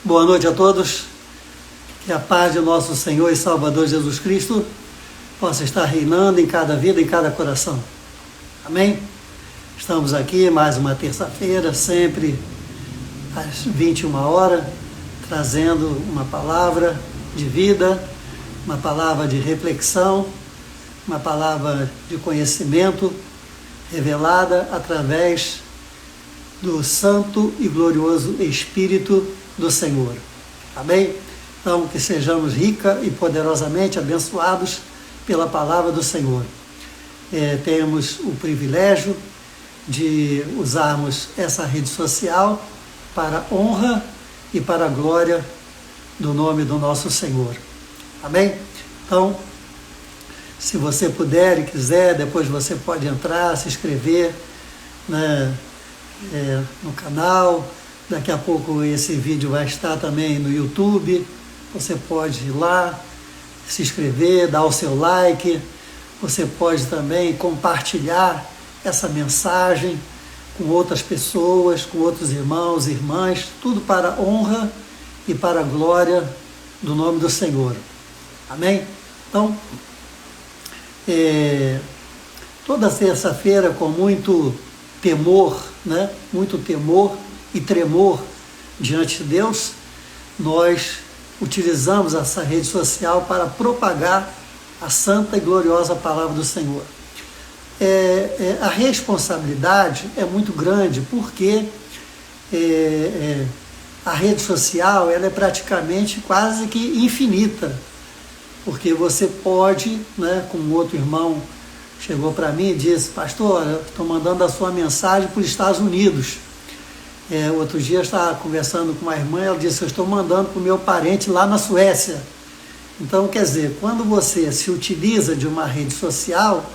Boa noite a todos. Que a paz de nosso Senhor e Salvador Jesus Cristo possa estar reinando em cada vida, em cada coração. Amém? Estamos aqui mais uma terça-feira, sempre às 21 horas, trazendo uma palavra de vida, uma palavra de reflexão, uma palavra de conhecimento revelada através do Santo e Glorioso Espírito do Senhor. Amém? Então, que sejamos rica e poderosamente abençoados pela palavra do Senhor. Temos o privilégio de usarmos essa rede social para a honra e para a glória do nome do nosso Senhor. Amém? Então, se você puder e quiser, depois você pode entrar, se inscrever no canal. Daqui a pouco esse vídeo vai estar também no YouTube. Você pode ir lá, se inscrever, dar o seu like. Você pode também compartilhar essa mensagem com outras pessoas, com outros irmãos e irmãs, tudo para a honra e para a glória do nome do Senhor. Amém? Então, toda terça-feira, com muito temor, muito temor e tremor diante de Deus, nós utilizamos essa rede social para propagar a santa e gloriosa palavra do Senhor. A responsabilidade é muito grande, porque a rede social ela é praticamente quase que infinita, porque você pode, como outro irmão chegou para mim e disse: pastor, eu estou mandando a sua mensagem para os Estados Unidos. Outro dia eu estava conversando com uma irmã, ela disse: eu estou mandando para o meu parente lá na Suécia. Então, quer dizer, quando você se utiliza de uma rede social,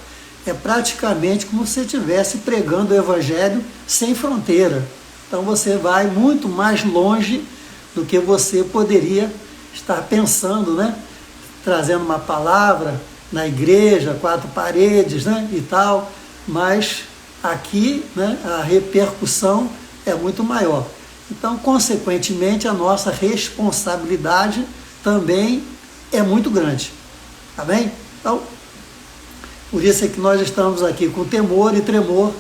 é praticamente como se você estivesse pregando o Evangelho sem fronteira. Então você vai muito mais longe do que você poderia estar pensando, trazendo uma palavra na igreja, 4 paredes, e tal, mas aqui, a repercussão é muito maior. Então, consequentemente, a nossa responsabilidade também é muito grande. Tá bem? Então, por isso é que nós estamos aqui com temor e tremor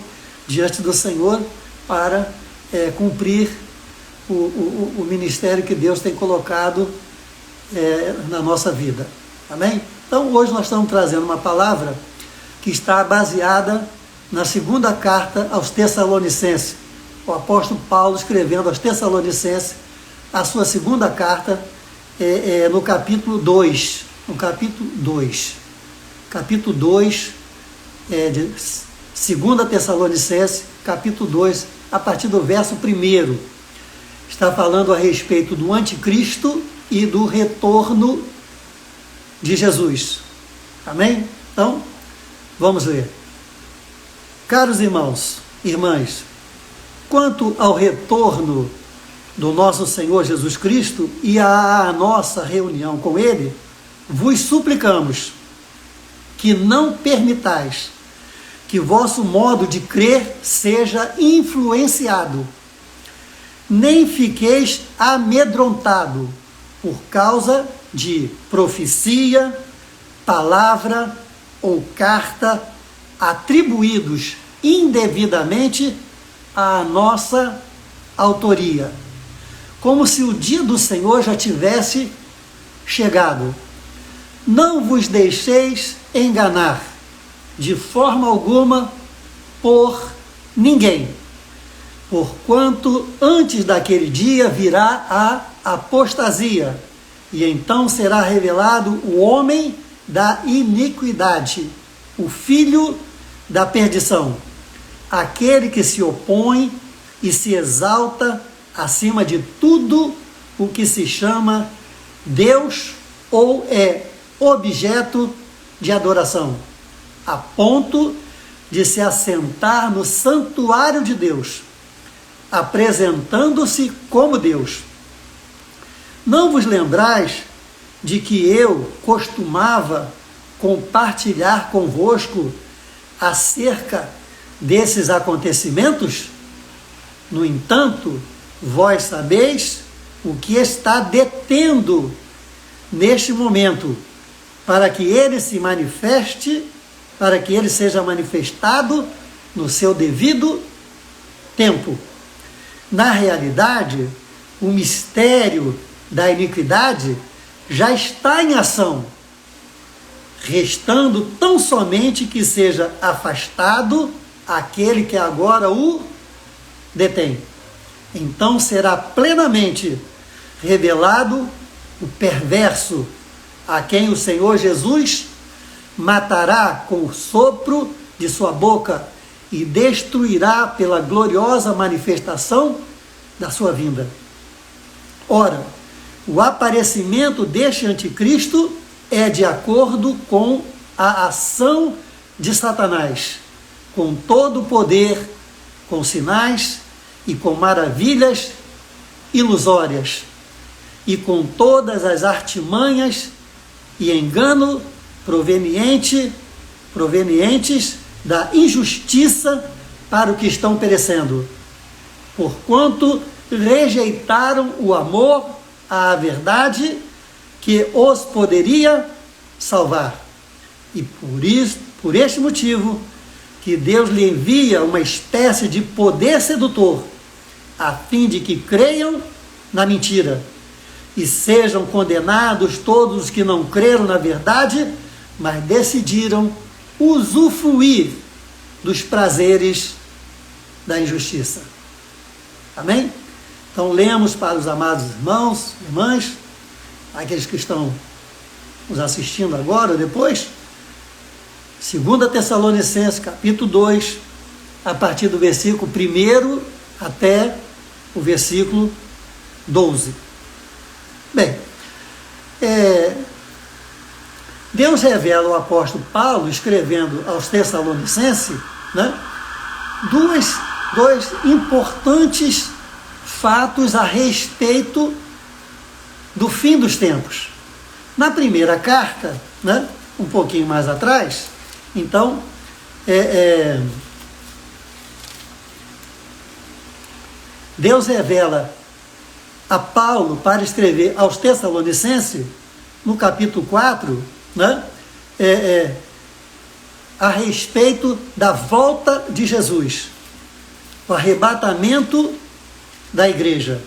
diante do Senhor para cumprir o ministério que Deus tem colocado na nossa vida. Amém? Então, hoje nós estamos trazendo uma palavra que está baseada na segunda carta aos Tessalonicenses. O apóstolo Paulo escrevendo aos Tessalonicenses, a sua segunda carta, no capítulo 2. No capítulo 2. Capítulo 2, de 2 Tessalonicenses, capítulo 2, a partir do verso 1. Está falando a respeito do anticristo e do retorno de Jesus. Amém? Então, vamos ler. Caros irmãos e irmãs, quanto ao retorno do nosso Senhor Jesus Cristo e à nossa reunião com Ele, vos suplicamos que não permitais que vosso modo de crer seja influenciado, nem fiqueis amedrontado por causa de profecia, palavra ou carta atribuídos indevidamente à nossa autoria, como se o dia do Senhor já tivesse chegado. Não vos deixeis enganar de forma alguma por ninguém, porquanto antes daquele dia virá a apostasia, e então será revelado o homem da iniquidade, o filho da perdição, aquele que se opõe e se exalta acima de tudo o que se chama Deus ou é objeto de adoração, a ponto de se assentar no santuário de Deus, apresentando-se como Deus. Não vos lembrais de que eu costumava compartilhar convosco acerca desses acontecimentos? No entanto, vós sabeis o que está detendo neste momento, para que ele se manifeste, para que ele seja manifestado no seu devido tempo. Na realidade, o mistério da iniquidade já está em ação, restando tão somente que seja afastado aquele que agora o detém. Então será plenamente revelado o perverso, a quem o Senhor Jesus matará com o sopro de sua boca e destruirá pela gloriosa manifestação da sua vinda. Ora, o aparecimento deste anticristo é de acordo com a ação de Satanás, com todo o poder, com sinais e com maravilhas ilusórias, e com todas as artimanhas e engano provenientes da injustiça para o que estão perecendo, porquanto rejeitaram o amor à verdade que os poderia salvar. E por este motivo, que Deus lhe envia uma espécie de poder sedutor, a fim de que creiam na mentira, e sejam condenados todos os que não creram na verdade, mas decidiram usufruir dos prazeres da injustiça. Amém? Então lemos para os amados irmãos, irmãs, aqueles que estão nos assistindo agora ou depois, 2 Tessalonicenses, capítulo 2, a partir do versículo 1 até o versículo 12. Bem, Deus revela ao apóstolo Paulo, escrevendo aos Tessalonicenses, né, dois importantes fatos a respeito do fim dos tempos. Na primeira carta, né, um pouquinho mais atrás, então, Deus revela a Paulo para escrever aos Tessalonicenses, no capítulo 4, né, a respeito da volta de Jesus, o arrebatamento da igreja.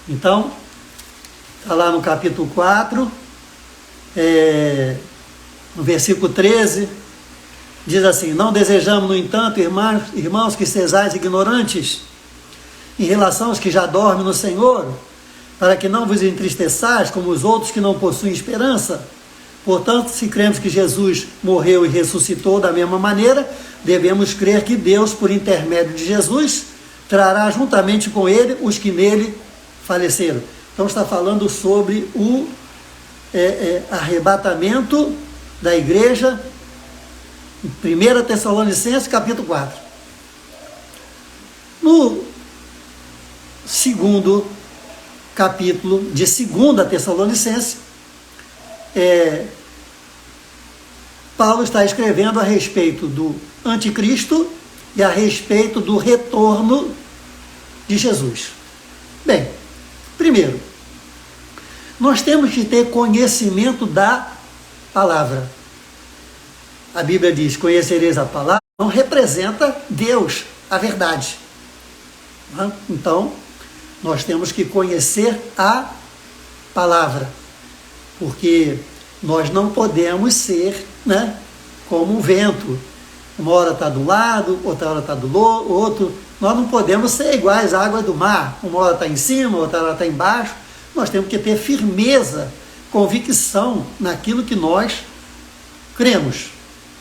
Então, está lá no capítulo 4, no versículo 13, diz assim: não desejamos, no entanto, irmãos, que sejais ignorantes em relação aos que já dormem no Senhor, para que não vos entristeçais como os outros que não possuem esperança. Portanto, se cremos que Jesus morreu e ressuscitou da mesma maneira, devemos crer que Deus, por intermédio de Jesus, trará juntamente com ele os que nele faleceram. Então está falando sobre o arrebatamento da igreja, 1 Tessalonicenses, capítulo 4. No segundo capítulo de 2 Tessalonicenses, Paulo está escrevendo a respeito do anticristo e a respeito do retorno de Jesus. Bem, primeiro, nós temos que ter conhecimento da palavra. A Bíblia diz: conhecereis a palavra, não representa Deus, a verdade. Então, nós temos que conhecer a palavra, porque nós não podemos ser, né, como o vento. Uma hora está de um lado, outra hora está do outro. Nós não podemos ser iguais à água do mar. Uma hora está em cima, outra hora está embaixo. Nós temos que ter firmeza, convicção naquilo que nós cremos,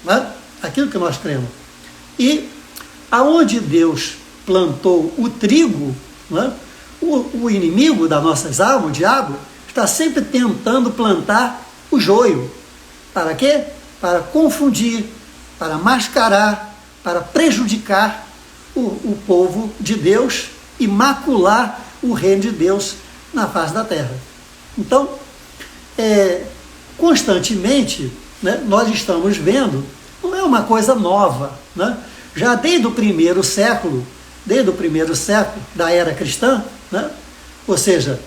né? Aquilo que nós cremos. E aonde Deus plantou o trigo, né, o inimigo das nossas almas, o diabo, está sempre tentando plantar o joio. Para quê? Para confundir, para mascarar, para prejudicar o povo de Deus e macular o reino de Deus na face da terra. Então, constantemente, né, nós estamos vendo, não é uma coisa nova, né? Já desde o primeiro século da era cristã, né? Ou seja,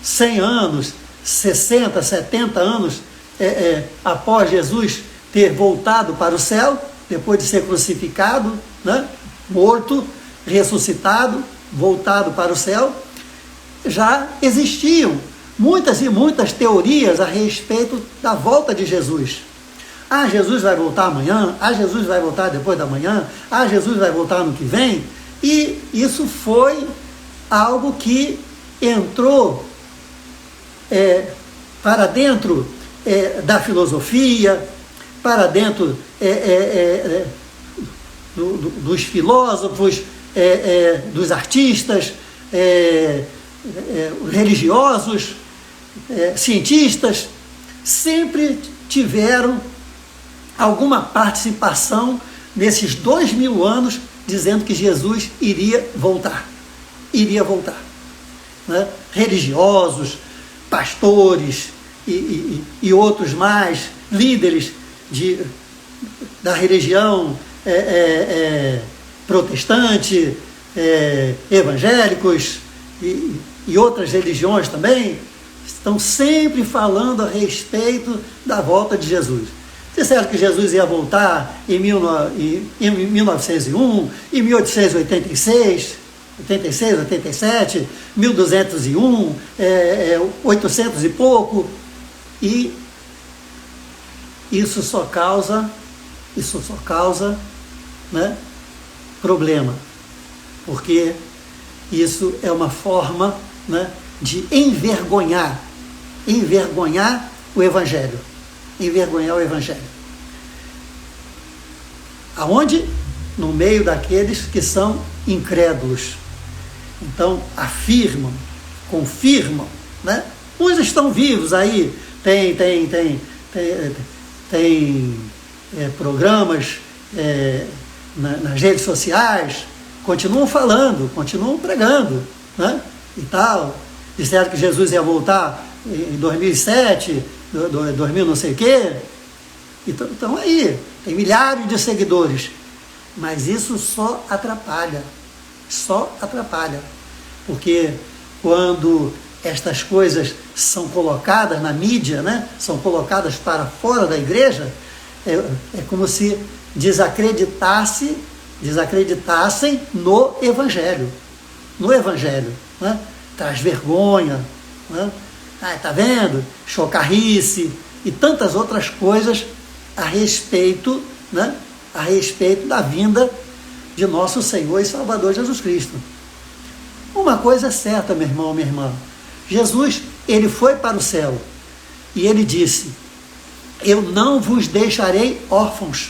100 anos, 60, 70 anos após Jesus ter voltado para o céu, depois de ser crucificado, né, morto, ressuscitado, voltado para o céu, já existiam muitas e muitas teorias a respeito da volta de Jesus. Ah, Jesus vai voltar amanhã, ah, Jesus vai voltar depois da manhã, ah, Jesus vai voltar ano que vem. E isso foi algo que entrou para dentro da filosofia, para dentro dos filósofos, dos artistas, religiosos, cientistas, sempre tiveram alguma participação nesses 2000 anos dizendo que Jesus iria voltar. Iria voltar. Né? Religiosos, pastores e outros mais, líderes da religião protestante, evangélicos e outras religiões também, estão sempre falando a respeito da volta de Jesus. Disseram que Jesus ia voltar em 1901, em 1886, 86, 87, 1201, 800 e pouco, e isso só causa, né, problema, porque isso é uma forma, né, de envergonhar o Evangelho. Envergonhar o Evangelho. Aonde? No meio daqueles que são incrédulos. Então, afirmam, confirmam, né? Uns estão vivos aí, tem programas nas redes sociais, continuam falando, continuam pregando, né? E tal. Disseram que Jesus ia voltar em 2007, 2000 não sei o quê. Então aí, tem milhares de seguidores. Mas isso só atrapalha. Porque quando estas coisas são colocadas na mídia, né, são colocadas para fora da igreja, é como se desacreditassem no Evangelho. No Evangelho. Né? Traz vergonha. Né? Ah, tá vendo? Chocarrice e tantas outras coisas a respeito, né, a respeito da vinda de nosso Senhor e Salvador Jesus Cristo. Uma coisa é certa, meu irmão, minha irmã. Jesus, ele foi para o céu e ele disse: eu não vos deixarei órfãos.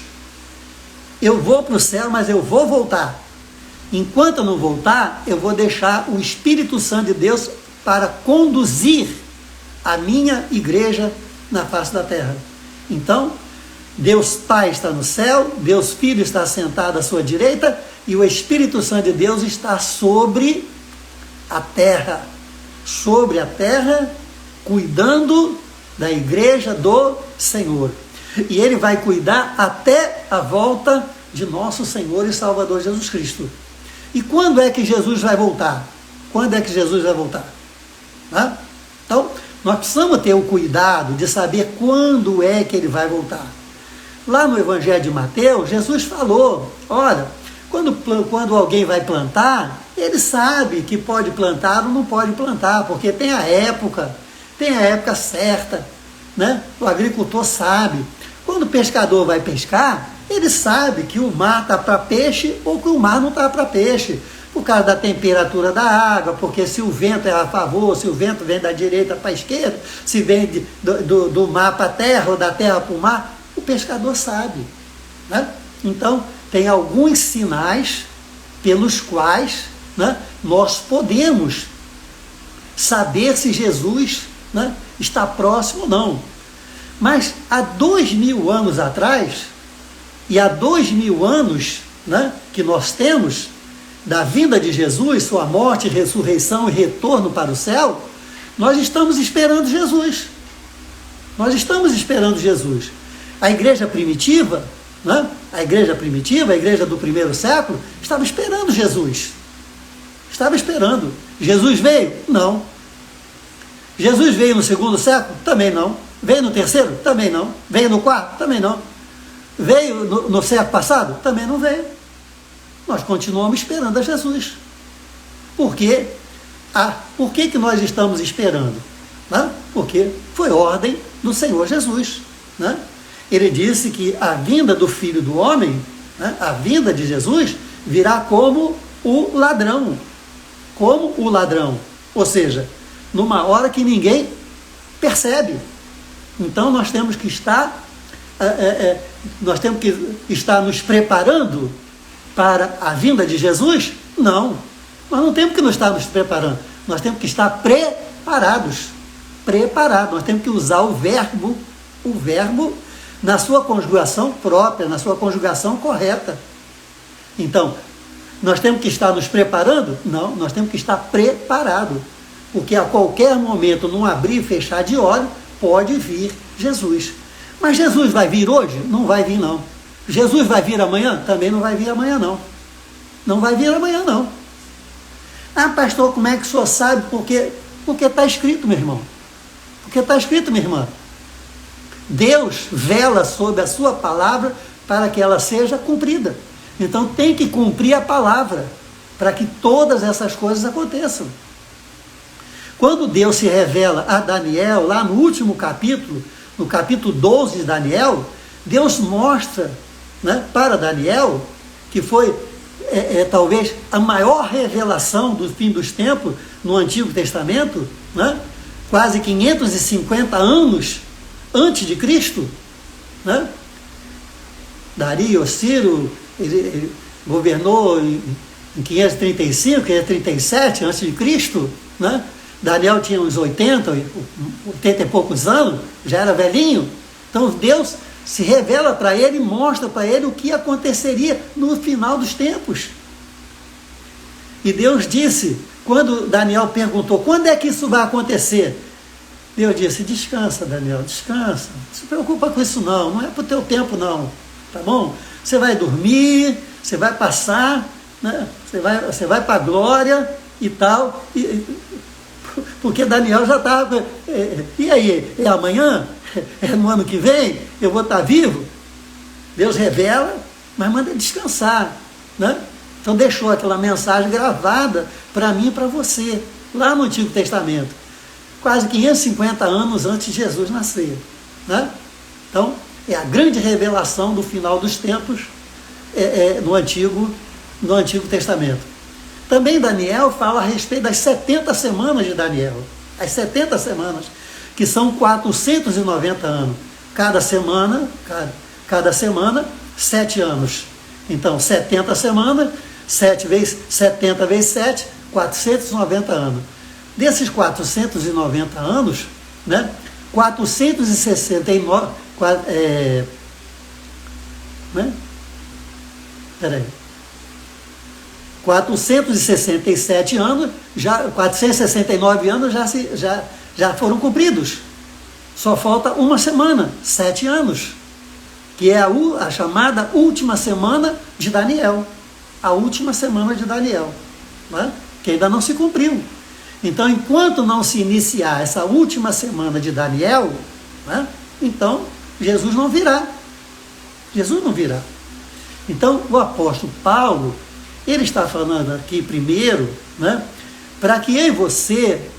Eu vou para o céu, mas eu vou voltar. Enquanto eu não voltar, eu vou deixar o Espírito Santo de Deus para conduzir a minha igreja na face da terra. Então, Deus Pai está no céu, Deus Filho está sentado à sua direita e o Espírito Santo de Deus está sobre a terra, cuidando da igreja do Senhor. E Ele vai cuidar até a volta de nosso Senhor e Salvador Jesus Cristo. E quando é que Jesus vai voltar? Quando é que Jesus vai voltar? Né? Então, nós precisamos ter o cuidado de saber quando é que Ele vai voltar. Lá no Evangelho de Mateus, Jesus falou, olha, quando alguém vai plantar, ele sabe que pode plantar ou não pode plantar, porque tem a época certa, né? O agricultor sabe. Quando o pescador vai pescar, ele sabe que o mar está para peixe ou que o mar não está para peixe, por causa da temperatura da água, porque se o vento é a favor, se o vento vem da direita para a esquerda, se vem do mar para a terra ou da terra para o mar, o pescador sabe. Né? Então, tem alguns sinais pelos quais, né, nós podemos saber se Jesus, né, está próximo ou não. Mas há 2000 anos atrás, e há 2000 anos, né, que nós temos da vinda de Jesus, sua morte, ressurreição e retorno para o céu, nós estamos esperando Jesus. Nós estamos esperando Jesus. A igreja primitiva, né, a igreja do primeiro século, estava esperando Jesus. Estava esperando. Jesus veio? Não. Jesus veio no segundo século? Também não. Veio no terceiro? Também não. Veio no quarto? Também não. Veio no século passado? Também não veio. Nós continuamos esperando a Jesus. Por quê? Por que nós estamos esperando? Né? Porque foi ordem do Senhor Jesus. Né? Ele disse que a vinda do Filho do Homem, né, a vinda de Jesus, virá como o ladrão. Como o ladrão. Ou seja, numa hora que ninguém percebe. Então nós temos que estar nos preparando para a vinda de Jesus? Não. Nós não temos que nos estar nos preparando. Nós temos que estar preparados. Preparados. Nós temos que usar o verbo na sua conjugação própria, na sua conjugação correta. Então, nós temos que estar nos preparando? Não, nós temos que estar preparados. Porque a qualquer momento, num abrir e fechar de olho, pode vir Jesus. Mas Jesus vai vir hoje? Não vai vir, não. Jesus vai vir amanhã? Também não vai vir amanhã, não. Não vai vir amanhã, não. Ah, pastor, como é que o senhor sabe? Porque está escrito, meu irmão. Porque está escrito, minha irmã. Deus vela sobre a sua palavra para que ela seja cumprida. Então tem que cumprir a palavra para que todas essas coisas aconteçam. Quando Deus se revela a Daniel, lá no último capítulo, no capítulo 12 de Daniel, Deus mostra, né, para Daniel, que foi talvez a maior revelação do fim dos tempos no Antigo Testamento, né, quase 550 anos antes de Cristo, né? Dario, Ciro, ele governou em 535, 537 antes de Cristo, né? Daniel tinha uns 80 e poucos anos, já era velhinho. Então Deus se revela para ele e mostra para ele o que aconteceria no final dos tempos. E Deus disse, quando Daniel perguntou, quando é que isso vai acontecer? Deus disse, descansa, Daniel, descansa. Não se preocupa com isso não é para o teu tempo não, tá bom? Você vai dormir, você vai passar, né? Você vai para a glória e tal. Porque Daniel já estava, e aí, é amanhã? É no ano que vem? Eu vou estar vivo? Deus revela, mas manda descansar, né? Então deixou aquela mensagem gravada para mim e para você, lá no Antigo Testamento, quase 550 anos antes de Jesus nascer, né? Então, é a grande revelação do final dos tempos no Antigo Testamento. Também Daniel fala a respeito das 70 semanas de Daniel. As 70 semanas, que são 490 anos. Cada semana, 7 anos. Então, 70 semanas, 70 vezes 7, 490 anos. Desses 490 anos, né, 469... Peraí. 467 anos, 469 anos já foram cumpridos. Só falta uma semana, 7 anos, que é a chamada última semana de Daniel. A última semana de Daniel, né? Que ainda não se cumpriu. Então, enquanto não se iniciar essa última semana de Daniel, né, então Jesus não virá. Jesus não virá. Então, o apóstolo Paulo, ele está falando aqui primeiro, né, para que eu e você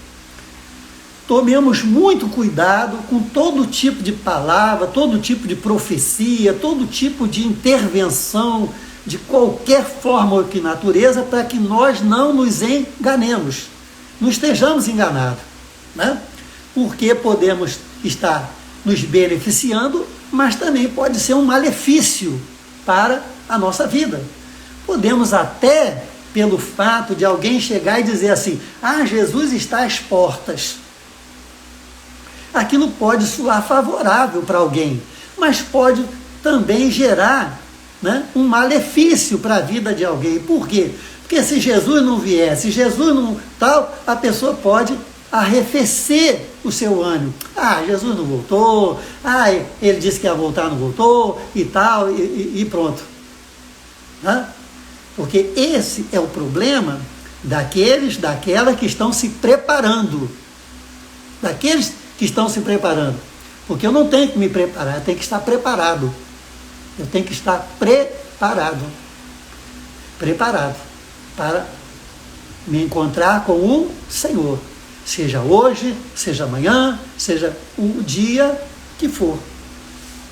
tomemos muito cuidado com todo tipo de palavra, todo tipo de profecia, todo tipo de intervenção, de qualquer forma ou que natureza, para que nós não nos enganemos, não estejamos enganados, né? Porque podemos estar nos beneficiando, mas também pode ser um malefício para a nossa vida. Podemos até, pelo fato de alguém chegar e dizer assim, Jesus está às portas. Aquilo pode soar favorável para alguém, mas pode também gerar, né, um malefício para a vida de alguém. Por quê? Porque se Jesus não vier, se Jesus não tal, a pessoa pode arrefecer o seu ânimo. Jesus não voltou, ele disse que ia voltar, não voltou, e tal, e pronto. Né? Porque esse é o problema daquelas que estão se preparando. daqueles que estão se preparando. Porque eu não tenho que me preparar, eu tenho que estar preparado. Eu tenho que estar preparado para me encontrar com o Senhor. Seja hoje, seja amanhã, seja o dia que for.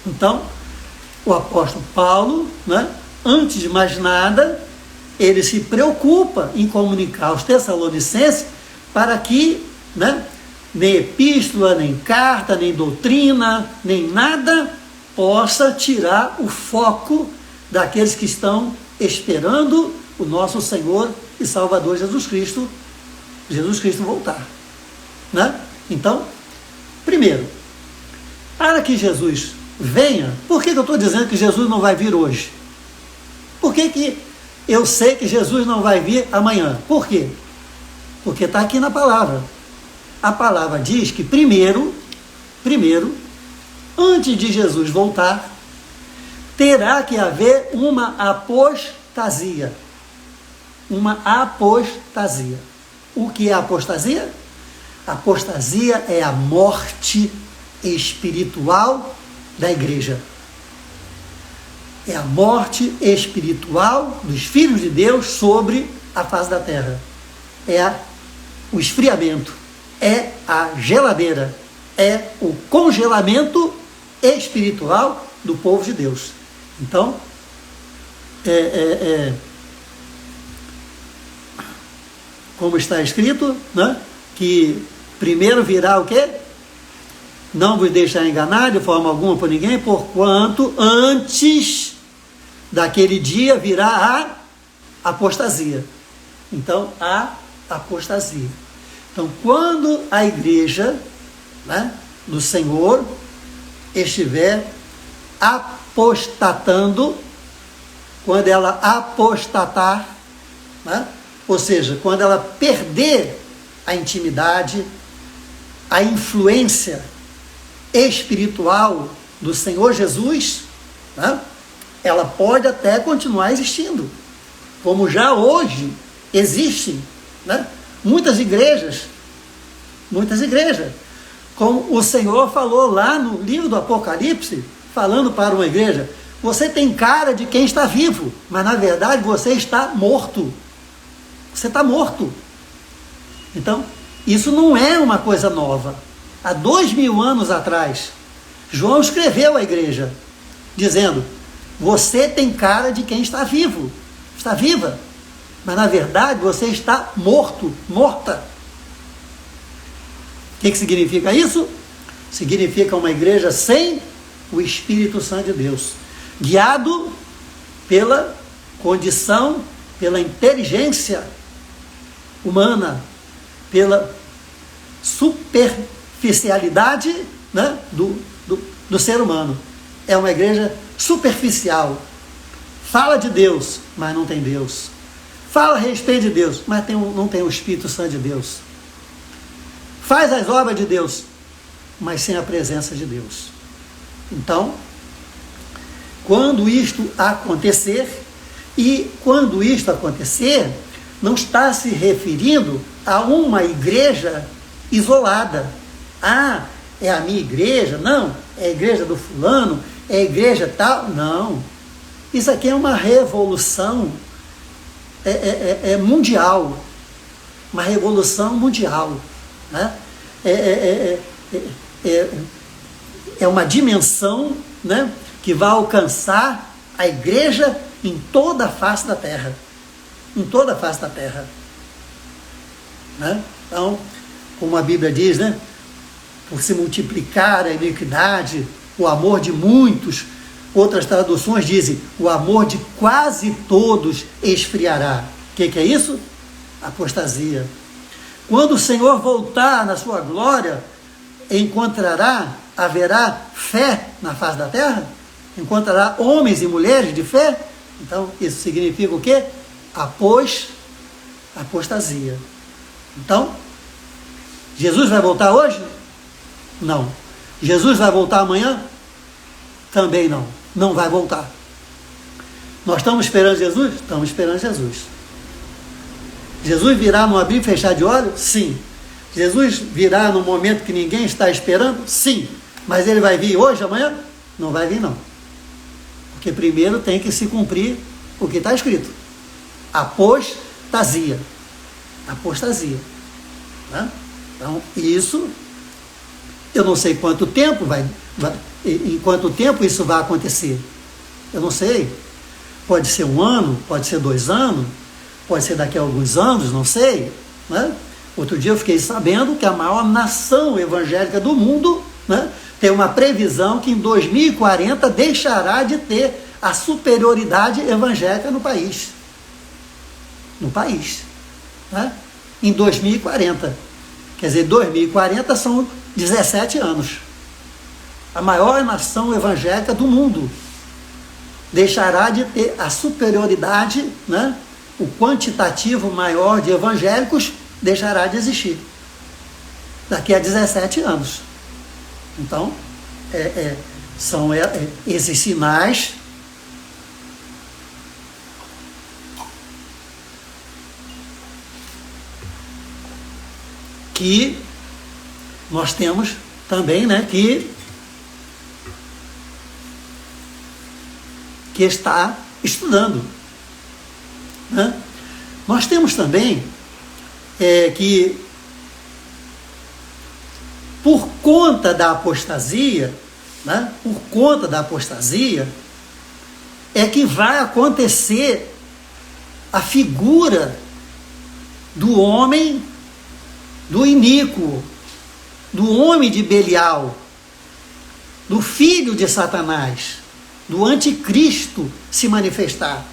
Então, o apóstolo Paulo, né, antes de mais nada, ele se preocupa em comunicar aos Tessalonicenses para que, né, nem epístola, nem carta, nem doutrina, nem nada possa tirar o foco daqueles que estão esperando o nosso Senhor e Salvador Jesus Cristo voltar. Né? Então, primeiro, para que Jesus venha, por que eu estou dizendo que Jesus não vai vir hoje? Por que eu sei que Jesus não vai vir amanhã? Por quê? Porque está aqui na palavra. A palavra diz que primeiro, antes de Jesus voltar, terá que haver uma apostasia. Uma apostasia. O que é apostasia? Apostasia é a morte espiritual da igreja. É a morte espiritual dos filhos de Deus sobre a face da terra. É o esfriamento, é a geladeira, é o congelamento espiritual do povo de Deus. Então, como está escrito, né, que primeiro virá o quê? Não vos deixar enganar de forma alguma por ninguém, porquanto antes daquele dia virá a apostasia. Então, a apostasia. Então, quando a igreja, né, do Senhor estiver apostatando, quando ela apostatar, né, ou seja, quando ela perder a intimidade, a influência espiritual do Senhor Jesus, né, ela pode até continuar existindo, como já hoje existem, né, muitas igrejas, como o Senhor falou lá no livro do Apocalipse, falando para uma igreja: você tem cara de quem está vivo, mas na verdade você está morto. Você está morto. Então, isso não é uma coisa nova. Há 2000 anos atrás, João escreveu à igreja, dizendo: você tem cara de quem está vivo, está viva, mas na verdade você está morto, morta. O que significa isso? Significa uma igreja sem o Espírito Santo de Deus, guiado pela condição, pela inteligência humana, pela superficialidade, né, do ser humano. É uma igreja superficial. Fala de Deus, mas não tem Deus. Fala a respeito de Deus, mas não tem o Espírito Santo de Deus. Faz as obras de Deus, mas sem a presença de Deus. Então, quando isto acontecer, não está se referindo a uma igreja isolada. Ah, é a minha igreja? Não, é a igreja do fulano, é a igreja tal. Não, isso aqui é uma revolução mundial, uma revolução mundial, né? É uma dimensão, né, que vai alcançar a igreja em toda a face da terra. Em toda a face da terra. Né? Então, como a Bíblia diz, né, por se multiplicar a iniquidade, o amor de muitos, outras traduções dizem, o amor de quase todos esfriará. O que é isso? Apostasia. Quando o Senhor voltar na sua glória, haverá fé na face da terra? Encontrará homens e mulheres de fé? Então, isso significa o quê? Apostasia. Então, Jesus vai voltar hoje? Não. Jesus vai voltar amanhã? Também não. Não vai voltar. Nós estamos esperando Jesus? Estamos esperando Jesus. Jesus virá num abrir e fechar de olhos? Sim. Jesus virá no momento que ninguém está esperando? Sim. Mas ele vai vir hoje, amanhã? Não vai vir, não. Porque primeiro tem que se cumprir o que está escrito. Apostasia. Apostasia. Né? Então, isso, eu não sei quanto tempo em quanto tempo isso vai acontecer. Eu não sei. Pode ser 1 ano, pode ser 2 anos, pode ser daqui a alguns anos, não sei. Né? Outro dia eu fiquei sabendo que a maior nação evangélica do mundo, né, tem uma previsão que em 2040 deixará de ter a superioridade evangélica no país. No país. Né? Em 2040. Quer dizer, 2040 são 17 anos. A maior nação evangélica do mundo deixará de ter a superioridade, né? O quantitativo maior de evangélicos deixará de existir daqui a 17 anos. Então, são esses sinais que nós temos também, né, que está estudando. Né? Nós temos também que, por conta da apostasia, né, por conta da apostasia, é que vai acontecer a figura do homem, do iníquo, do homem de Belial, do filho de Satanás, do anticristo se manifestar.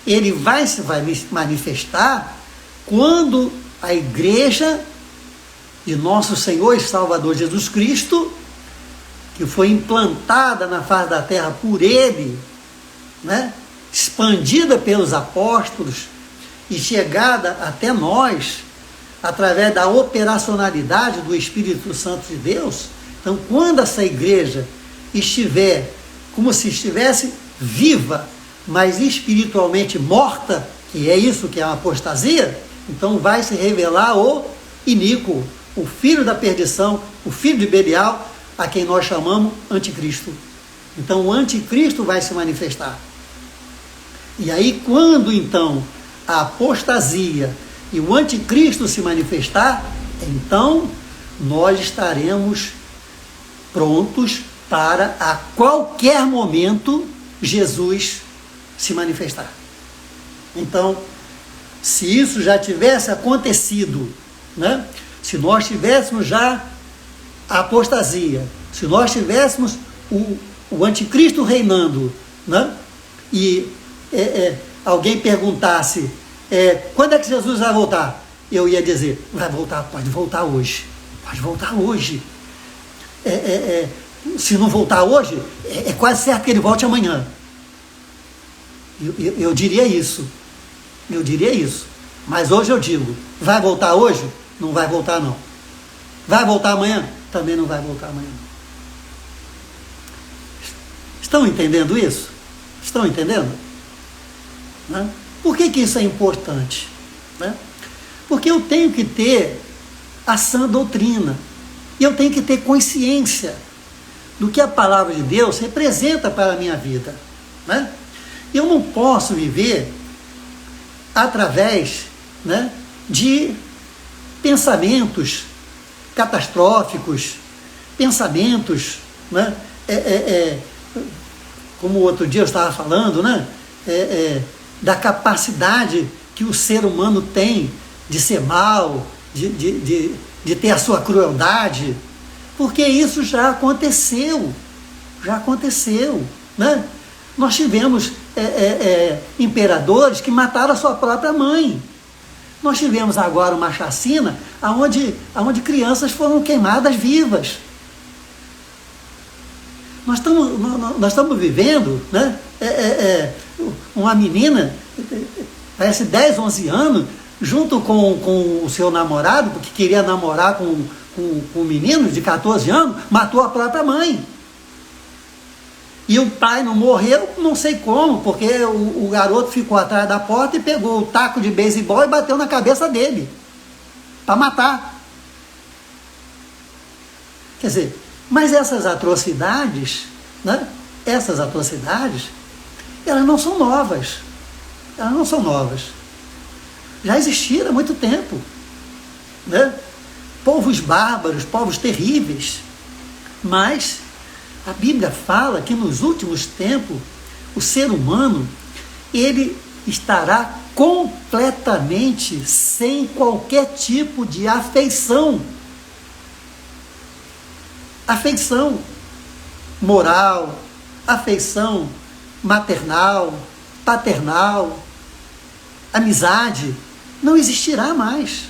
Ele vai se manifestar quando a igreja de nosso Senhor e Salvador Jesus Cristo, que foi implantada na face da terra por Ele, né, expandida pelos apóstolos e chegada até nós, através da operacionalidade do Espírito Santo de Deus. Então, quando essa igreja estiver como se estivesse viva, mas espiritualmente morta, que é isso que é a apostasia, então vai se revelar o iníquo, o filho da perdição, o filho de Belial, a quem nós chamamos anticristo. Então o anticristo vai se manifestar. E aí quando então a apostasia e o anticristo se manifestar, então nós estaremos prontos para a qualquer momento Jesus se manifestar. Então, se isso já tivesse acontecido, né? Se nós tivéssemos já a apostasia, se nós tivéssemos o anticristo reinando, né? E alguém perguntasse, quando é que Jesus vai voltar? Eu ia dizer, vai voltar, pode voltar hoje. Pode voltar hoje. Se não voltar hoje, é quase certo que ele volte amanhã. Eu diria isso. Eu diria isso. Mas hoje eu digo, vai voltar hoje? Não vai voltar não. Vai voltar amanhã? Também não vai voltar amanhã. Estão entendendo isso? Estão entendendo? Né? Por que isso é importante? Né? Porque eu tenho que ter a sã doutrina. E eu tenho que ter consciência do que a palavra de Deus representa para a minha vida. Né? Eu não posso viver através, né, de pensamentos catastróficos, pensamentos, né, como outro dia eu estava falando, né, da capacidade que o ser humano tem de ser mal, de ter a sua crueldade, porque isso já aconteceu, né? Nós tivemos imperadores que mataram a sua própria mãe. Nós tivemos agora uma chacina onde crianças foram queimadas vivas. Nós estamos vivendo, né, uma menina, parece 10, 11 anos, junto com o seu namorado, porque queria namorar com um menino de 14 anos, matou a própria mãe. E o pai não morreu, não sei como, porque o garoto ficou atrás da porta e pegou o taco de beisebol e bateu na cabeça dele, para matar. Quer dizer, mas essas atrocidades, né? Essas atrocidades, elas não são novas. Elas não são novas. Já existiram há muito tempo, né? Povos bárbaros, povos terríveis. Mas a Bíblia fala que nos últimos tempos o ser humano, ele estará completamente sem qualquer tipo de afeição. Afeição moral, afeição maternal, paternal, amizade, não existirá mais.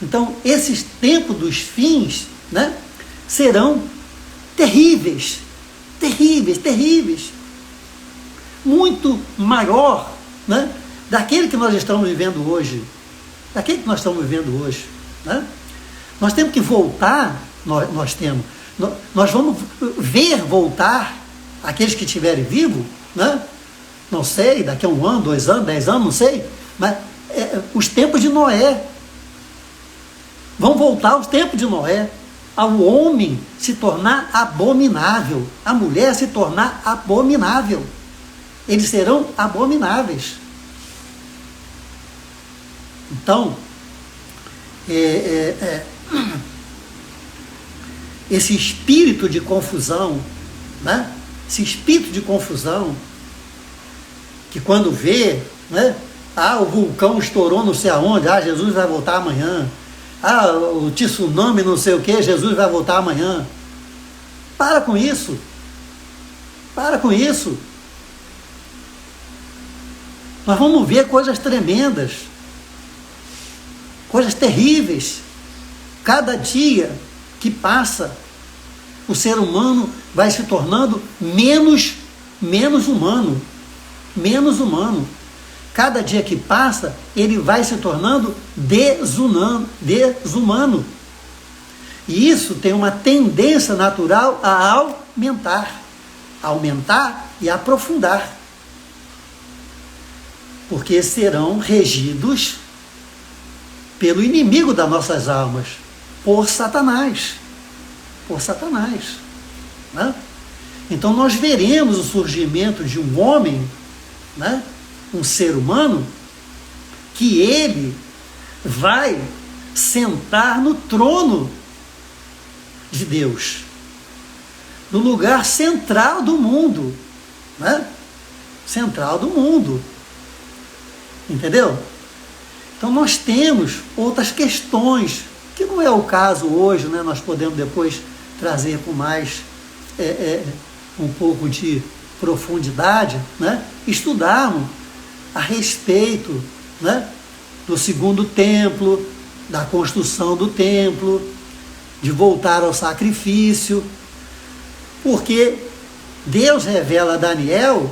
Então, esses tempos dos fins, né, serão terríveis, terríveis, terríveis. Muito maior, né, daquele que nós estamos vivendo hoje. Daquele que nós estamos vivendo hoje. Né? Nós temos que voltar, nós vamos ver voltar aqueles que estiverem vivos, né? Não sei, daqui a 1 ano, 2 anos, 10 anos, não sei, mas os tempos de Noé. Vão voltar aos tempos de Noé, ao homem se tornar abominável, a mulher se tornar abominável. Eles serão abomináveis. Então, esse espírito de confusão, né? Esse espírito de confusão, que quando vê, né? O vulcão estourou não sei aonde, Jesus vai voltar amanhã. O tsunami não sei o que, Jesus vai voltar amanhã. Para com isso. Para com isso. Nós vamos ver coisas tremendas, coisas terríveis. Cada dia que passa, o ser humano vai se tornando menos humano. Menos humano. Cada dia que passa, ele vai se tornando desumano. E isso tem uma tendência natural a aumentar e aprofundar. Porque serão regidos pelo inimigo das nossas almas, por Satanás. Por Satanás. Né? Então nós veremos o surgimento de um homem, né? Um ser humano, que ele vai sentar no trono de Deus, no lugar central do mundo, né? Central do mundo. Entendeu? Então nós temos outras questões, que não é o caso hoje, né? Nós podemos depois trazer com mais um pouco de profundidade, né? Estudarmos a respeito, né, do segundo templo, da construção do templo, de voltar ao sacrifício, porque Deus revela a Daniel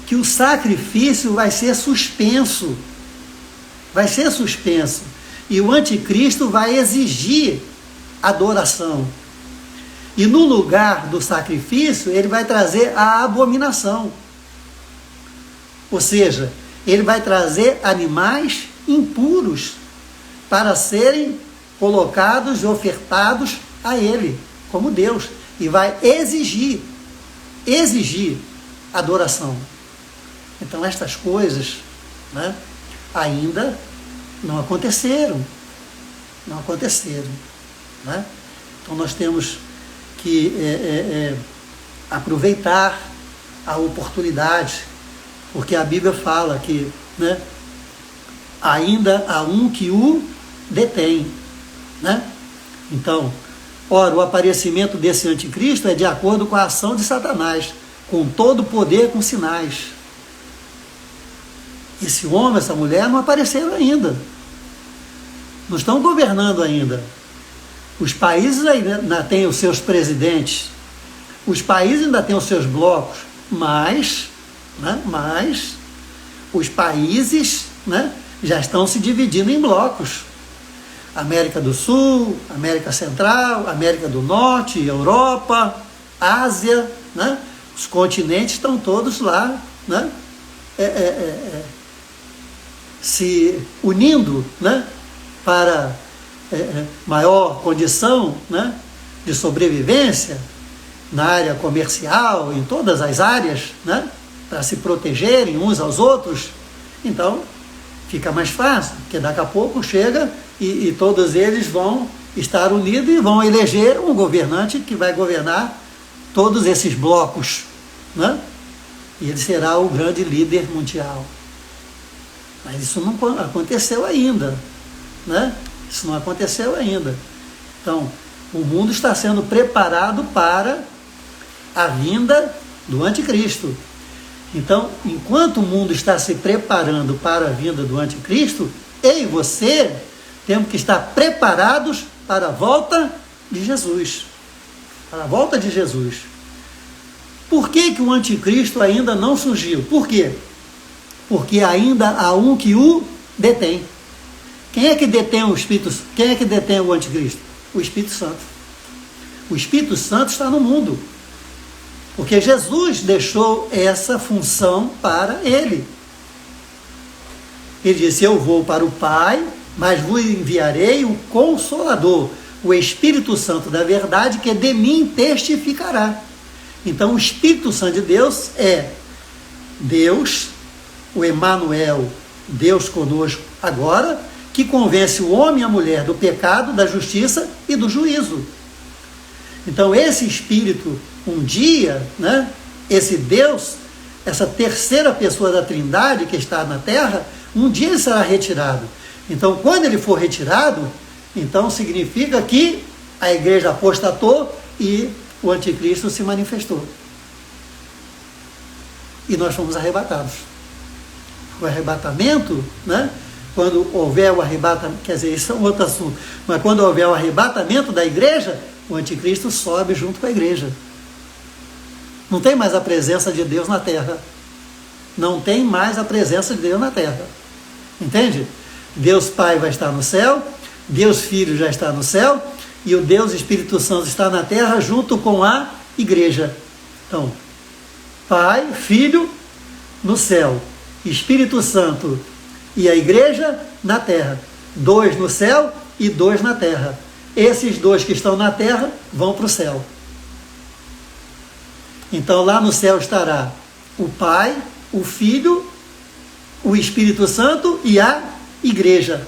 que o sacrifício vai ser suspenso, e o anticristo vai exigir adoração, e no lugar do sacrifício ele vai trazer a abominação, ou seja, ele vai trazer animais impuros para serem colocados e ofertados a ele, como Deus. E vai exigir adoração. Então estas coisas, né, ainda não aconteceram. Não aconteceram. Né? Então nós temos que aproveitar a oportunidade, porque a Bíblia fala que, né, ainda há um que o detém. Né? Então, ora, o aparecimento desse anticristo é de acordo com a ação de Satanás, com todo o poder, com sinais. Esse homem, essa mulher não apareceram ainda. Não estão governando ainda. Os países ainda têm os seus presidentes. Os países ainda têm os seus blocos. Mas os países, né, já estão se dividindo em blocos. América do Sul, América Central, América do Norte, Europa, Ásia, né? Os continentes estão todos lá, né? Se unindo, né, para maior condição, né, de sobrevivência, na área comercial, em todas as áreas, né? Para se protegerem uns aos outros, então fica mais fácil, porque daqui a pouco chega e todos eles vão estar unidos e vão eleger um governante que vai governar todos esses blocos, né? E ele será o grande líder mundial. Mas isso não aconteceu ainda, né? Isso não aconteceu ainda. Então, o mundo está sendo preparado para a vinda do anticristo. Então, enquanto o mundo está se preparando para a vinda do anticristo, eu e você temos que estar preparados para a volta de Jesus. Para a volta de Jesus. Por que o anticristo ainda não surgiu? Por quê? Porque ainda há um que o detém. Quem é que detém o Espírito? Quem é que detém o anticristo? O Espírito Santo. O Espírito Santo está no mundo. Porque Jesus deixou essa função para ele. Ele disse, eu vou para o Pai, mas vos enviarei o Consolador, o Espírito Santo da verdade, que de mim testificará. Então, o Espírito Santo de Deus é Deus, o Emanuel, Deus conosco agora, que convence o homem e a mulher do pecado, da justiça e do juízo. Então, esse Espírito, um dia, né, esse Deus, essa terceira pessoa da Trindade que está na Terra, um dia ele será retirado. Então, quando ele for retirado, então significa que a igreja apostatou e o anticristo se manifestou. E nós fomos arrebatados. O arrebatamento, né? Quando houver o arrebatamento, quer dizer, isso é um outro assunto, mas quando houver o arrebatamento da igreja, o anticristo sobe junto com a igreja. Não tem mais a presença de Deus na terra. Não tem mais a presença de Deus na terra. Entende? Deus Pai vai estar no céu, Deus Filho já está no céu, e o Deus Espírito Santo está na terra junto com a igreja. Então, Pai, Filho no céu, Espírito Santo e a igreja na terra. 2 no céu e 2 na terra. Esses 2 que estão na terra vão para o céu. Então lá no céu estará o Pai, o Filho, o Espírito Santo e a igreja.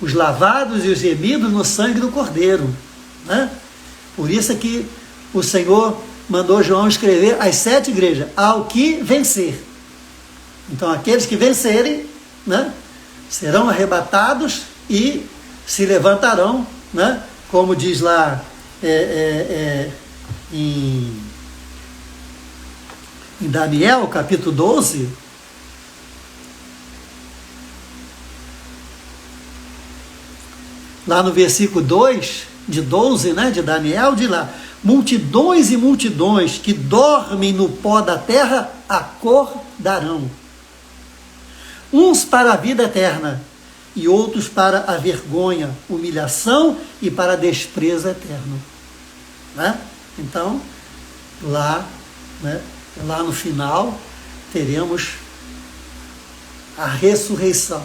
Os lavados e os remidos no sangue do Cordeiro, né? Por isso é que o Senhor mandou João escrever as 7 igrejas, ao que vencer. Então aqueles que vencerem, né, serão arrebatados e se levantarão, né, como diz lá em Daniel, capítulo 12, lá no versículo 2, de 12, né, de Daniel, diz lá, multidões e multidões que dormem no pó da terra acordarão. Uns para a vida eterna e outros para a vergonha, humilhação e para desprezo eterno. Né? Então, lá, né, lá no final, teremos a ressurreição,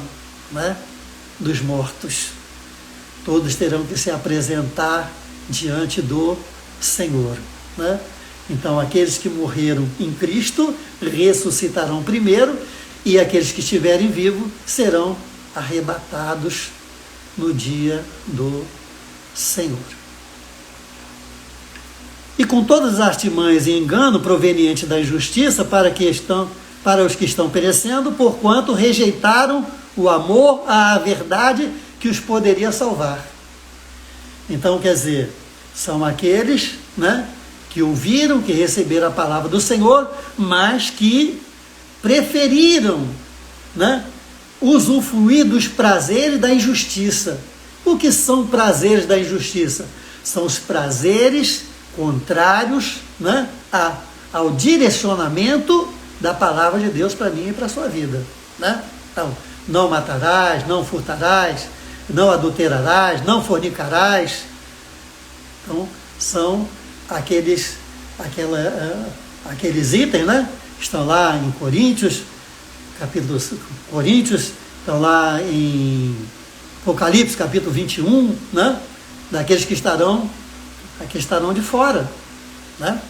né, dos mortos. Todos terão que se apresentar diante do Senhor. Né? Então, aqueles que morreram em Cristo ressuscitarão primeiro, e aqueles que estiverem vivos serão arrebatados no dia do Senhor. E com todas as artimanhas e engano proveniente da injustiça para os que estão perecendo, porquanto rejeitaram o amor à verdade que os poderia salvar. Então, quer dizer, são aqueles, né, que ouviram, que receberam a palavra do Senhor, mas que preferiram, né, usufruir dos prazeres da injustiça. O que são prazeres da injustiça? São os prazeres contrários, né, ao direcionamento da palavra de Deus para mim e para a sua vida. Né? Então, não matarás, não furtarás, não adulterarás, não fornicarás. Então, são aqueles itens, né? Estão lá em Coríntios, capítulo Coríntios, estão lá em Apocalipse, capítulo 21, né? Daqueles que estarão a que estarão de fora, né?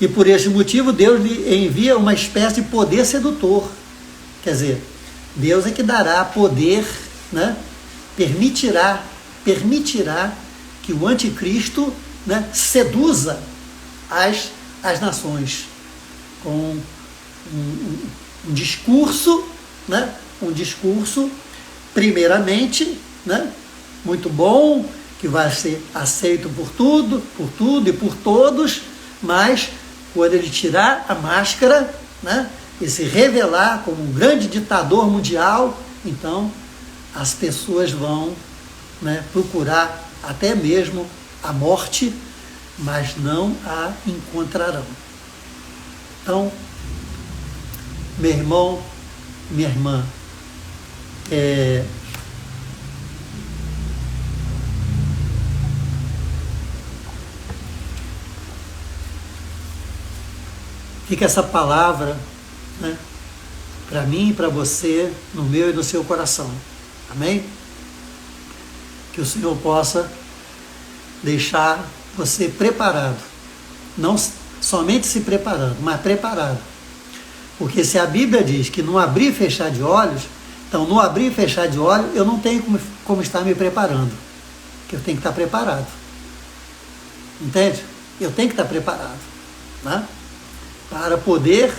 E por este motivo Deus lhe envia uma espécie de poder sedutor. Quer dizer, Deus é que dará poder, né? Permitirá que o anticristo, né, seduza as nações com um discurso, né? Um discurso, primeiramente, né, muito bom, que vai ser aceito por tudo e por todos, mas quando ele tirar a máscara, né, e se revelar como um grande ditador mundial, então as pessoas vão, né, procurar até mesmo a morte, mas não a encontrarão. Então, meu irmão, minha irmã, fica essa palavra, né, para mim e para você, no meu e no seu coração. Amém? Que o Senhor possa deixar você preparado. Não somente se preparando, mas preparado. Porque se a Bíblia diz que no abrir e fechar de olhos, então no abrir e fechar de olhos eu não tenho como estar me preparando. Porque eu tenho que estar preparado. Entende? Eu tenho que estar preparado, né? Para poder,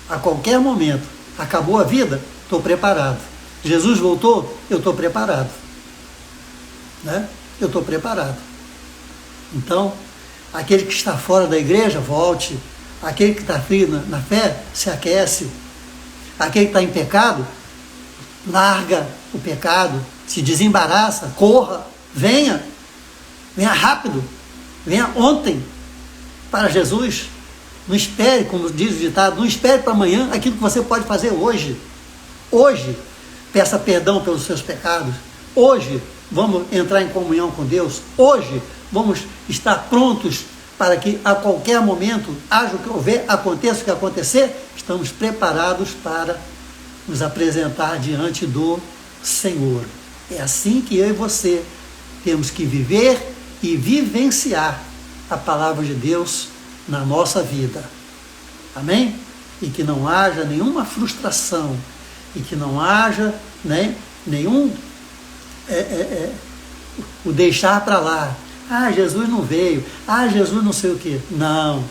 a qualquer momento, acabou a vida, estou preparado. Jesus voltou, eu estou preparado, né? Eu estou preparado. Então, aquele que está fora da igreja, volte. Aquele que está frio na fé, se aquece. Aquele que está em pecado, larga o pecado, se desembaraça, corra, venha rápido, venha ontem para Jesus. Não espere, como diz o ditado, não espere para amanhã aquilo que você pode fazer hoje. Hoje, peça perdão pelos seus pecados. Hoje, vamos entrar em comunhão com Deus. Hoje, vamos estar prontos para que a qualquer momento, haja o que houver, aconteça o que acontecer, estamos preparados para nos apresentar diante do Senhor. É assim que eu e você temos que viver e vivenciar a palavra de Deus na nossa vida. Amém? E que não haja nenhuma frustração, e que não haja, né, nenhum o deixar para lá. Ah, Jesus não veio. Ah, Jesus não sei o quê. Não.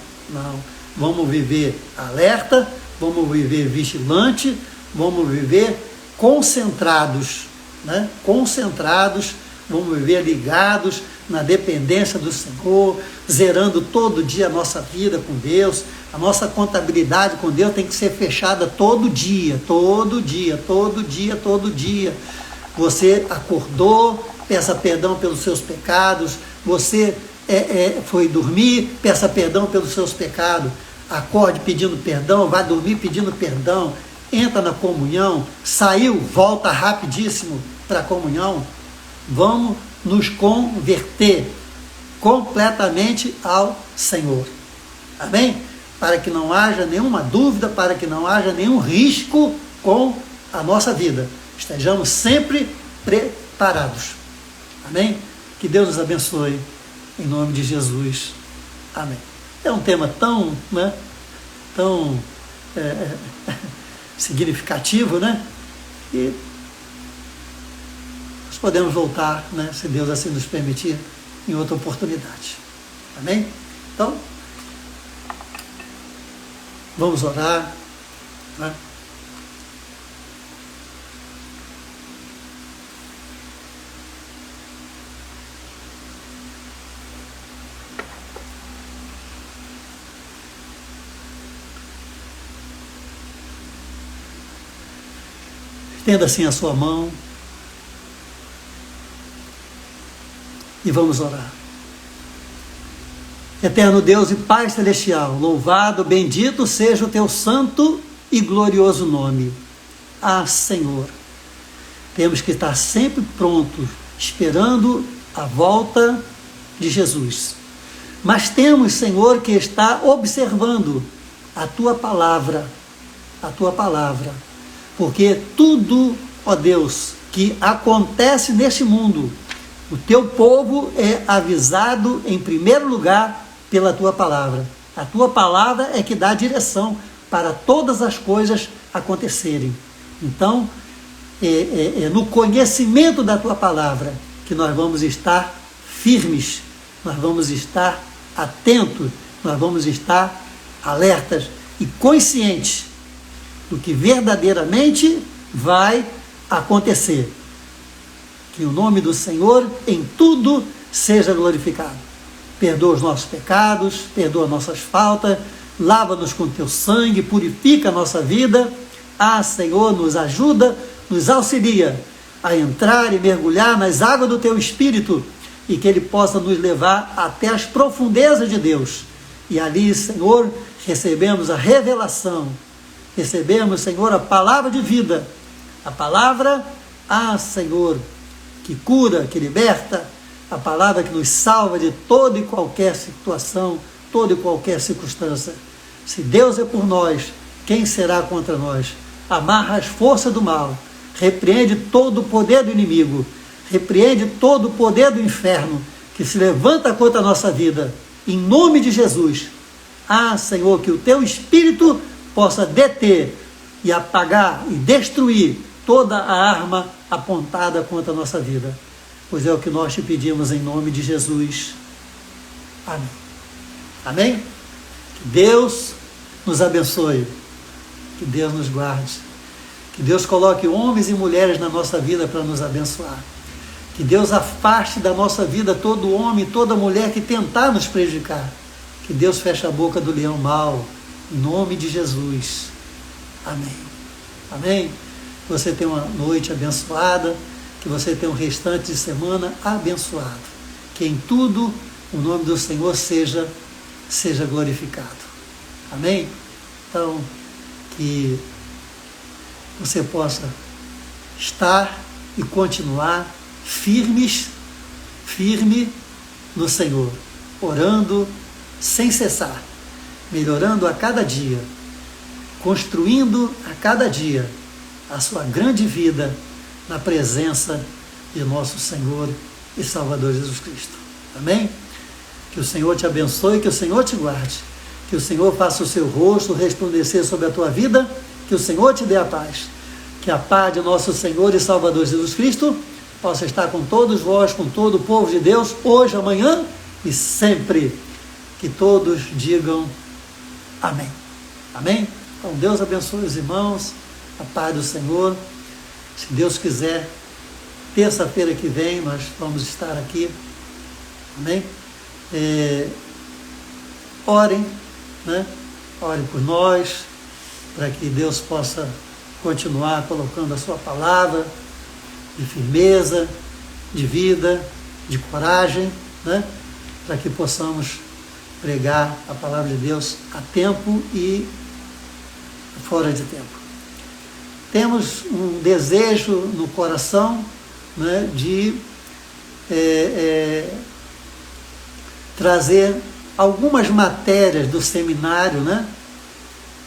Vamos viver alerta, vamos viver vigilante, vamos viver concentrados, né? Concentrados, vamos viver ligados na dependência do Senhor, zerando todo dia a nossa vida com Deus. A nossa contabilidade com Deus tem que ser fechada todo dia. Você acordou, peça perdão pelos seus pecados. Você foi dormir, peça perdão pelos seus pecados. Acorde pedindo perdão, vai dormir pedindo perdão. Entra na comunhão, saiu, volta rapidíssimo para a comunhão. Vamos nos converter completamente ao Senhor. Amém? Para que não haja nenhuma dúvida, para que não haja nenhum risco com a nossa vida. Estejamos sempre preparados. Amém? Que Deus nos abençoe, em nome de Jesus. Amém. É um tema tão, né, tão significativo, né? E nós podemos voltar, né, se Deus assim nos permitir, em outra oportunidade. Amém? Então, vamos orar, né? Estenda assim a sua mão e vamos orar. Eterno Deus e Pai Celestial, louvado, bendito seja o teu santo e glorioso nome. Ah, Senhor, temos que estar sempre prontos, esperando a volta de Jesus. Mas temos, Senhor, que estar observando a tua palavra, porque tudo, ó Deus, que acontece neste mundo O teu povo é avisado em primeiro lugar pela tua palavra. A tua palavra é que dá direção para todas as coisas acontecerem. Então, é no conhecimento da tua palavra que nós vamos estar firmes, nós vamos estar atentos, nós vamos estar alertas e conscientes do que verdadeiramente vai acontecer. Que o nome do Senhor em tudo seja glorificado. Perdoa os nossos pecados, perdoa nossas faltas, lava-nos com teu sangue, purifica a nossa vida. Senhor, nos ajuda, nos auxilia a entrar e mergulhar nas águas do teu Espírito e que ele possa nos levar até as profundezas de Deus. E ali, Senhor, recebemos a revelação, recebemos, Senhor, a palavra de vida, a palavra, Senhor, que cura, que liberta, a palavra que nos salva de toda e qualquer situação, toda e qualquer circunstância. Se Deus é por nós, quem será contra nós? Amarra as forças do mal, repreende todo o poder do inimigo, repreende todo o poder do inferno que se levanta contra a nossa vida, em nome de Jesus. Senhor, que o teu Espírito possa deter e apagar e destruir toda a arma apontada contra a nossa vida, pois é o que nós te pedimos em nome de Jesus. Amém. Amém? Que Deus nos abençoe, que Deus nos guarde, que Deus coloque homens e mulheres na nossa vida para nos abençoar, que Deus afaste da nossa vida todo homem, toda mulher que tentar nos prejudicar, que Deus feche a boca do leão mau, em nome de Jesus. Amém. Amém? Que você tenha uma noite abençoada, que você tenha um restante de semana abençoado, que em tudo o nome do Senhor seja glorificado. Amém? Então, que você possa estar e continuar firme no Senhor, orando sem cessar, melhorando a cada dia, construindo a cada dia a sua grande vida na presença de nosso Senhor e Salvador Jesus Cristo. Amém? Que o Senhor te abençoe, que o Senhor te guarde, que o Senhor faça o seu rosto resplandecer sobre a tua vida, que o Senhor te dê a paz, que a paz de nosso Senhor e Salvador Jesus Cristo possa estar com todos vós, com todo o povo de Deus, hoje, amanhã e sempre. Que todos digam amém. Amém? Então Deus abençoe os irmãos, a paz do Senhor. Se Deus quiser, terça-feira que vem nós vamos estar aqui. Amém? Orem, né? Orem por nós, para que Deus possa continuar colocando a sua palavra de firmeza, de vida, de coragem, né? Para que possamos pregar a palavra de Deus a tempo e fora de tempo. Temos um desejo no coração, né, de trazer algumas matérias do seminário, né?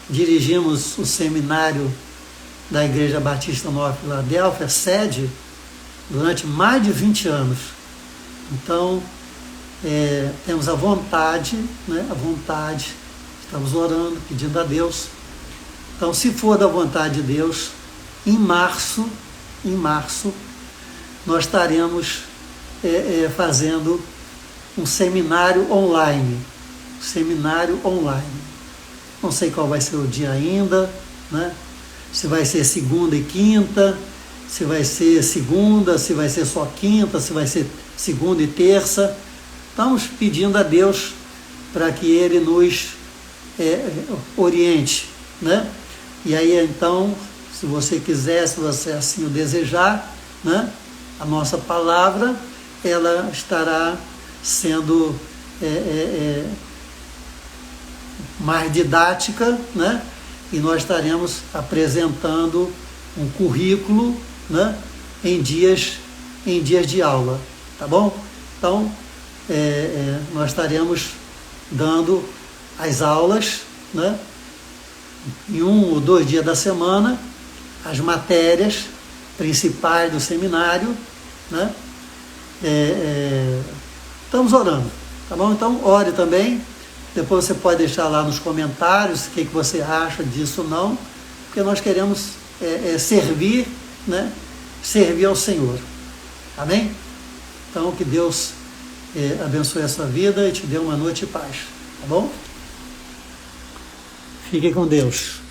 Dirigimos o seminário da Igreja Batista Nova Filadélfia, sede, durante mais de 20 anos. Então, temos a vontade, né? A vontade, estamos orando, pedindo a Deus. Então, se for da vontade de Deus, em março, nós estaremos fazendo um seminário online. Não sei qual vai ser o dia ainda, né? Se vai ser segunda e quinta, se vai ser segunda, se vai ser só quinta, se vai ser segunda e terça. Estamos pedindo a Deus para que Ele nos oriente, né? E aí, então, se você quiser, se você assim o desejar, né? A nossa palavra, ela estará sendo mais didática, né? E nós estaremos apresentando um currículo, né? em dias de aula, tá bom? Então, nós estaremos dando as aulas, né? Em 1 ou 2 dias da semana, as matérias principais do seminário, né? estamos orando, tá bom? Então ore também. Depois você pode deixar lá nos comentários o que você acha disso ou não, porque nós queremos servir, né? Servir ao Senhor. Amém? Então que Deus abençoe a sua vida e te dê uma noite de paz, tá bom? Fique com Deus.